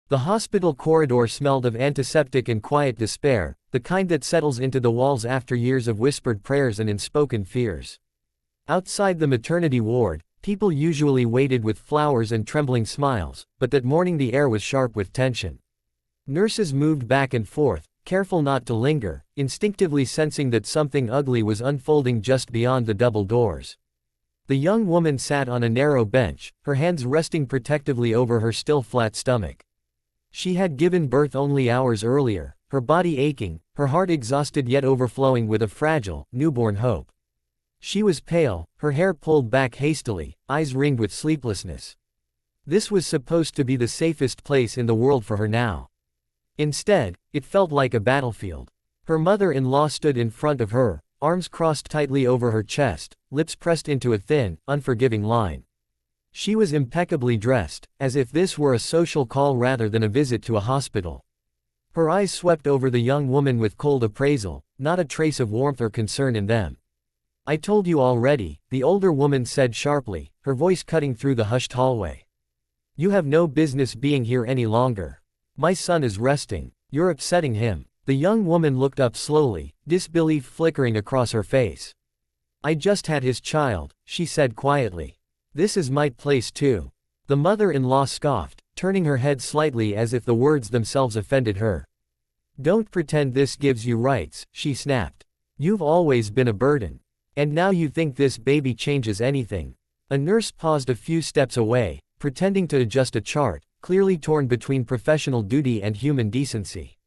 The hospital corridor smelled of antiseptic and quiet despair, the kind that settles into the walls after years of whispered prayers and unspoken fears. Outside the maternity ward, people usually waited with flowers and trembling smiles, but that morning the air was sharp with tension. Nurses moved back and forth, careful not to linger, instinctively sensing that something ugly was unfolding just beyond the double doors. The young woman sat on a narrow bench, her hands resting protectively over her still flat stomach. She had given birth only hours earlier, her body aching, her heart exhausted yet overflowing with a fragile, newborn hope. She was pale, her hair pulled back hastily, eyes ringed with sleeplessness. This was supposed to be the safest place in the world for her now. Instead, it felt like a battlefield. Her mother-in-law stood in front of her, arms crossed tightly over her chest, lips pressed into a thin, unforgiving line. She was impeccably dressed, as if this were a social call rather than a visit to a hospital. Her eyes swept over the young woman with cold appraisal, not a trace of warmth or concern in them. "I told you already," the older woman said sharply, her voice cutting through the hushed hallway. "You have no business being here any longer. My son is resting. You're upsetting him." The young woman looked up slowly, disbelief flickering across her face. "I just had his child," she said quietly. "This is my place too." The mother-in-law scoffed, turning her head slightly as if the words themselves offended her. "Don't pretend this gives you rights," she snapped. "You've always been a burden. And now you think this baby changes anything." A nurse paused a few steps away, pretending to adjust a chart, clearly torn between professional duty and human decency.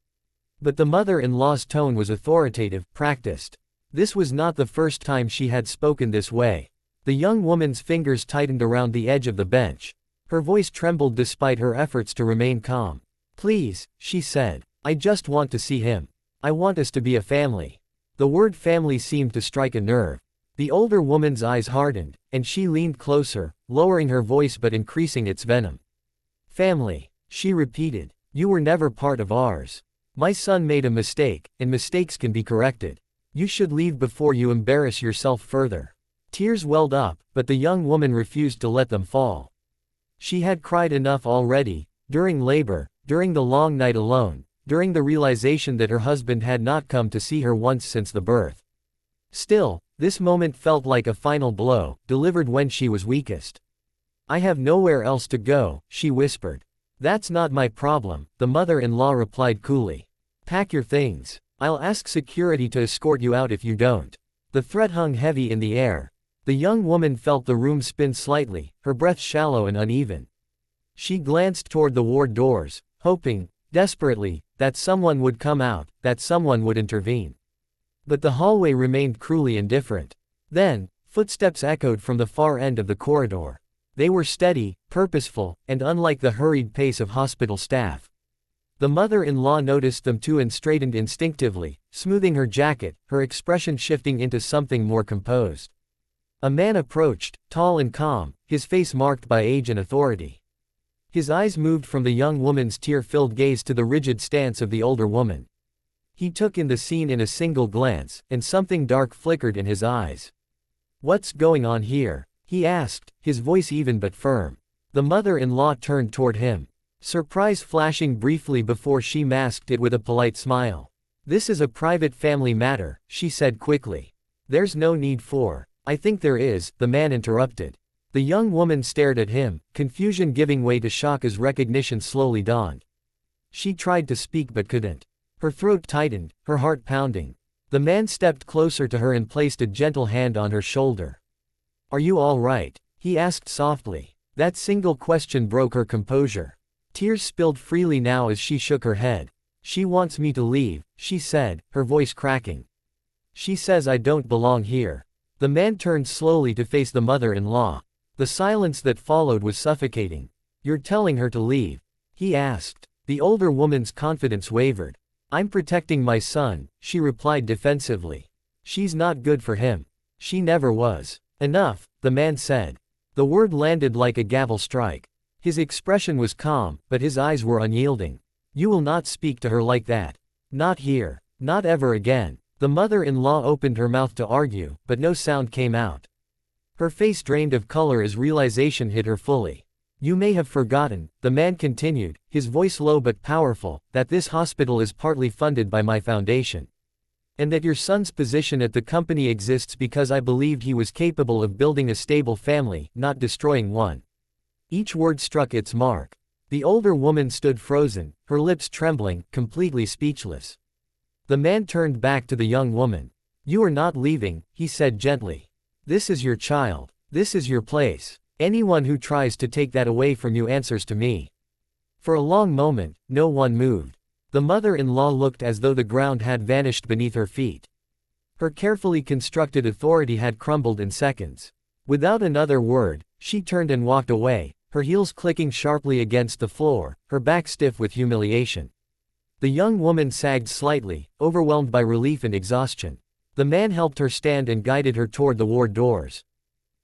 But the mother-in-law's tone was authoritative, practiced. This was not the first time she had spoken this way. The young woman's fingers tightened around the edge of the bench. Her voice trembled despite her efforts to remain calm. "Please," she said. "I just want to see him. I want us to be a family." The word family seemed to strike a nerve. The older woman's eyes hardened, and she leaned closer, lowering her voice but increasing its venom. "Family," she repeated. "You were never part of ours. My son made a mistake, and mistakes can be corrected. You should leave before you embarrass yourself further." Tears welled up, but the young woman refused to let them fall. She had cried enough already, during labor, during the long night alone, during the realization that her husband had not come to see her once since the birth. Still, this moment felt like a final blow, delivered when she was weakest. "I have nowhere else to go," she whispered. "That's not my problem," the mother-in-law replied coolly. "Pack your things. I'll ask security to escort you out if you don't." The threat hung heavy in the air. The young woman felt the room spin slightly, her breath shallow and uneven. She glanced toward the ward doors, hoping, desperately, that someone would come out, that someone would intervene. But the hallway remained cruelly indifferent. Then, footsteps echoed from the far end of the corridor. They were steady, purposeful, and unlike the hurried pace of hospital staff. The mother-in-law noticed them too and straightened instinctively, smoothing her jacket, her expression shifting into something more composed. A man approached, tall and calm, his face marked by age and authority. His eyes moved from the young woman's tear-filled gaze to the rigid stance of the older woman. He took in the scene in a single glance, and something dark flickered in his eyes. "What's going on here?" he asked, his voice even but firm. The mother-in-law turned toward him, surprise flashing briefly before she masked it with a polite smile. "This is a private family matter," she said quickly. "There's no need for—" "I think there is," the man interrupted. The young woman stared at him, confusion giving way to shock as recognition slowly dawned. She tried to speak but couldn't. Her throat tightened, her heart pounding. The man stepped closer to her and placed a gentle hand on her shoulder. "Are you all right?" he asked softly. That single question broke her composure. Tears spilled freely now as she shook her head. "She wants me to leave," she said, her voice cracking. "She says I don't belong here." The man turned slowly to face the mother-in-law. The silence that followed was suffocating. "You're telling her to leave?" he asked. The older woman's confidence wavered. "I'm protecting my son," she replied defensively. "She's not good for him. She never was." "Enough," the man said. The word landed like a gavel strike. His expression was calm, but his eyes were unyielding. "You will not speak to her like that. Not here. Not ever again." The mother-in-law opened her mouth to argue, but no sound came out. Her face drained of color as realization hit her fully. You may have forgotten, the man continued, his voice low but powerful, that this hospital is partly funded by my foundation. And that your son's position at the company exists because I believed he was capable of building a stable family, not destroying one. Each word struck its mark. The older woman stood frozen, her lips trembling, completely speechless. The man turned back to the young woman. You are not leaving, he said gently. This is your child. This is your place. Anyone who tries to take that away from you answers to me. For a long moment, no one moved. The mother-in-law looked as though the ground had vanished beneath her feet. Her carefully constructed authority had crumbled in seconds. Without another word, she turned and walked away, her heels clicking sharply against the floor, her back stiff with humiliation. The young woman sagged slightly, overwhelmed by relief and exhaustion. The man helped her stand and guided her toward the ward doors.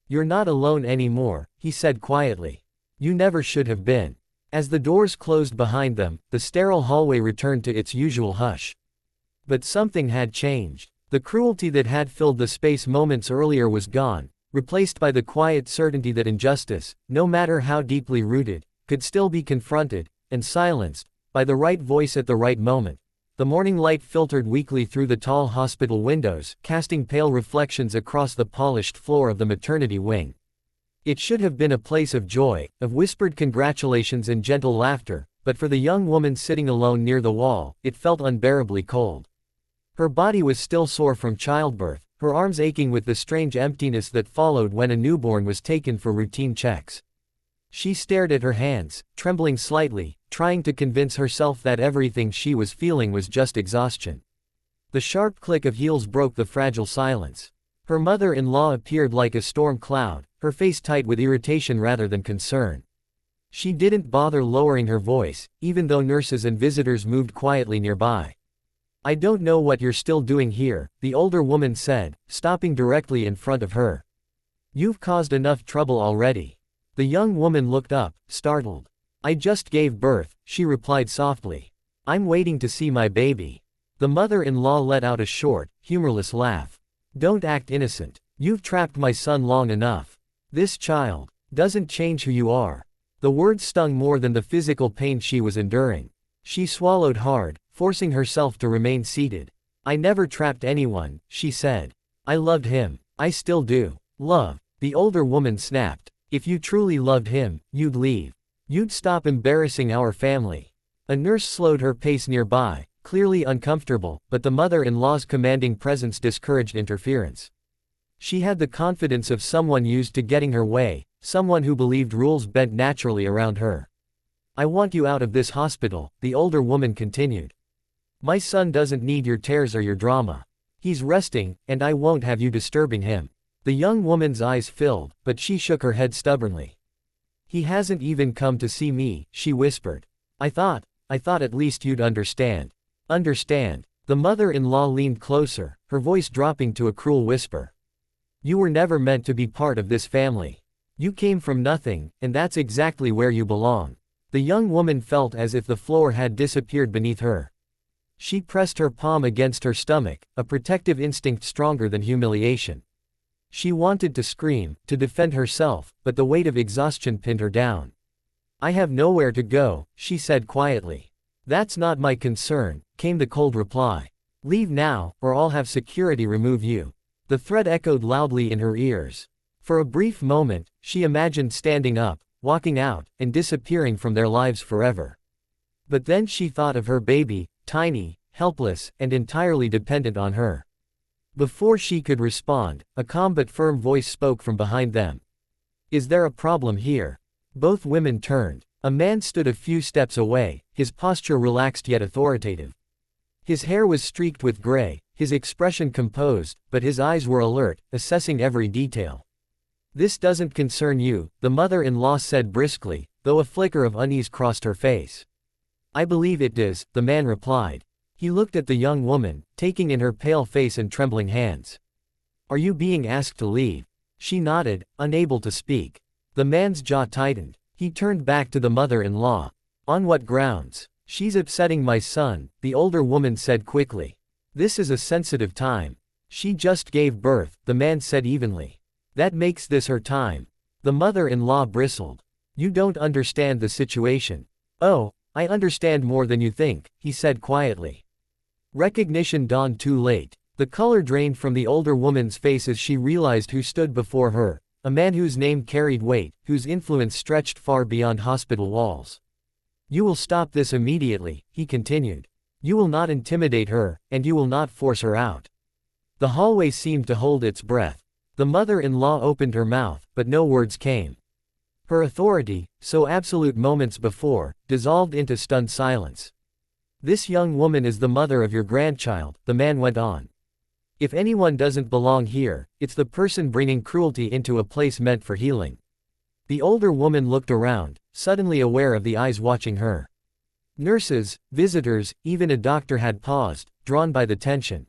You're not alone anymore, he said quietly. You never should have been. As the doors closed behind them, the sterile hallway returned to its usual hush. But something had changed. The cruelty that had filled the space moments earlier was gone, replaced by the quiet certainty that injustice, no matter how deeply rooted, could still be confronted, and silenced, by the right voice at the right moment. The morning light filtered weakly through the tall hospital windows, casting pale reflections across the polished floor of the maternity wing. It should have been a place of joy, of whispered congratulations and gentle laughter, but for the young woman sitting alone near the wall, it felt unbearably cold. Her body was still sore from childbirth, her arms aching with the strange emptiness that followed when a newborn was taken for routine checks. She stared at her hands, trembling slightly, trying to convince herself that everything she was feeling was just exhaustion. The sharp click of heels broke the fragile silence. Her mother-in-law appeared like a storm cloud, her face tight with irritation rather than concern. She didn't bother lowering her voice, even though nurses and visitors moved quietly nearby. I don't know what you're still doing here, the older woman said, stopping directly in front of her. You've caused enough trouble already. The young woman looked up, startled. I just gave birth, she replied softly. I'm waiting to see my baby. The mother-in-law let out a short, humorless laugh. Don't act innocent. You've trapped my son long enough. This child doesn't change who you are. The words stung more than the physical pain she was enduring. She swallowed hard, forcing herself to remain seated. I never trapped anyone, she said. I loved him. I still do. Love. The older woman snapped. If you truly loved him, you'd leave. You'd stop embarrassing our family. A nurse slowed her pace nearby, clearly uncomfortable, but the mother-in-law's commanding presence discouraged interference. She had the confidence of someone used to getting her way, someone who believed rules bent naturally around her. I want you out of this hospital, the older woman continued. My son doesn't need your tears or your drama. He's resting, and I won't have you disturbing him. The young woman's eyes filled, but she shook her head stubbornly. He hasn't even come to see me, she whispered. I thought at least you'd understand. Understand. The mother-in-law leaned closer, her voice dropping to a cruel whisper. You were never meant to be part of this family. You came from nothing, and that's exactly where you belong. The young woman felt as if the floor had disappeared beneath her. She pressed her palm against her stomach, a protective instinct stronger than humiliation. She wanted to scream, to defend herself, but the weight of exhaustion pinned her down. I have nowhere to go, she said quietly. That's not my concern, came the cold reply. Leave now, or I'll have security remove you. The threat echoed loudly in her ears. For a brief moment, she imagined standing up, walking out, and disappearing from their lives forever. But then she thought of her baby, tiny, helpless, and entirely dependent on her. Before she could respond, a calm but firm voice spoke from behind them. Is there a problem here? Both women turned. A man stood a few steps away, his posture relaxed yet authoritative. His hair was streaked with gray, his expression composed, but his eyes were alert, assessing every detail. This doesn't concern you, the mother-in-law said briskly, though a flicker of unease crossed her face. I believe it does, the man replied. He looked at the young woman, taking in her pale face and trembling hands. Are you being asked to leave? She nodded, unable to speak. The man's jaw tightened. He turned back to the mother-in-law. On what grounds? She's upsetting my son, the older woman said quickly. This is a sensitive time. She just gave birth, the man said evenly. That makes this her time. The mother-in-law bristled. You don't understand the situation. Oh, I understand more than you think, he said quietly. Recognition dawned too late. The color drained from the older woman's face as she realized who stood before her, a man whose name carried weight, whose influence stretched far beyond hospital walls. You will stop this immediately, he continued. You will not intimidate her, and you will not force her out. The hallway seemed to hold its breath. The mother-in-law opened her mouth, but no words came. Her authority, so absolute moments before, dissolved into stunned silence. This young woman is the mother of your grandchild, the man went on. If anyone doesn't belong here, it's the person bringing cruelty into a place meant for healing. The older woman looked around, suddenly aware of the eyes watching her. Nurses, visitors, even a doctor had paused, drawn by the tension.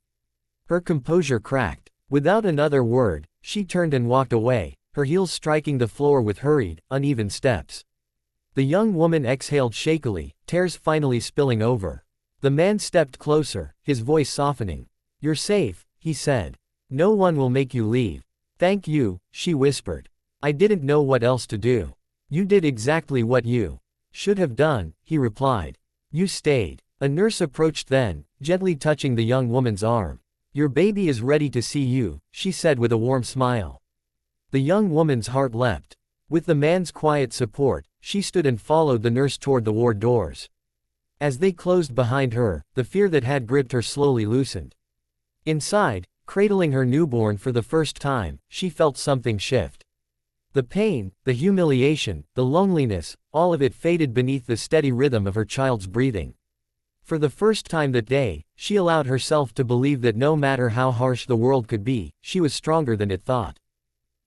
Her composure cracked. Without another word, she turned and walked away, her heels striking the floor with hurried, uneven steps. The young woman exhaled shakily, tears finally spilling over. The man stepped closer, his voice softening. You're safe, he said. No one will make you leave. Thank you, she whispered. I didn't know what else to do. You did exactly what you should have done, he replied. You stayed. A nurse approached then, gently touching the young woman's arm. Your baby is ready to see you, she said with a warm smile. The young woman's heart leapt. With the man's quiet support, she stood and followed the nurse toward the ward doors. As they closed behind her, the fear that had gripped her slowly loosened. Inside, cradling her newborn for the first time, she felt something shift. The pain, the humiliation, the loneliness, all of it faded beneath the steady rhythm of her child's breathing. For the first time that day, she allowed herself to believe that no matter how harsh the world could be, she was stronger than it thought.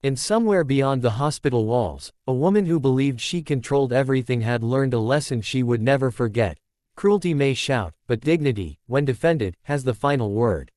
And somewhere beyond the hospital walls, a woman who believed she controlled everything had learned a lesson she would never forget. Cruelty may shout, but dignity, when defended, has the final word.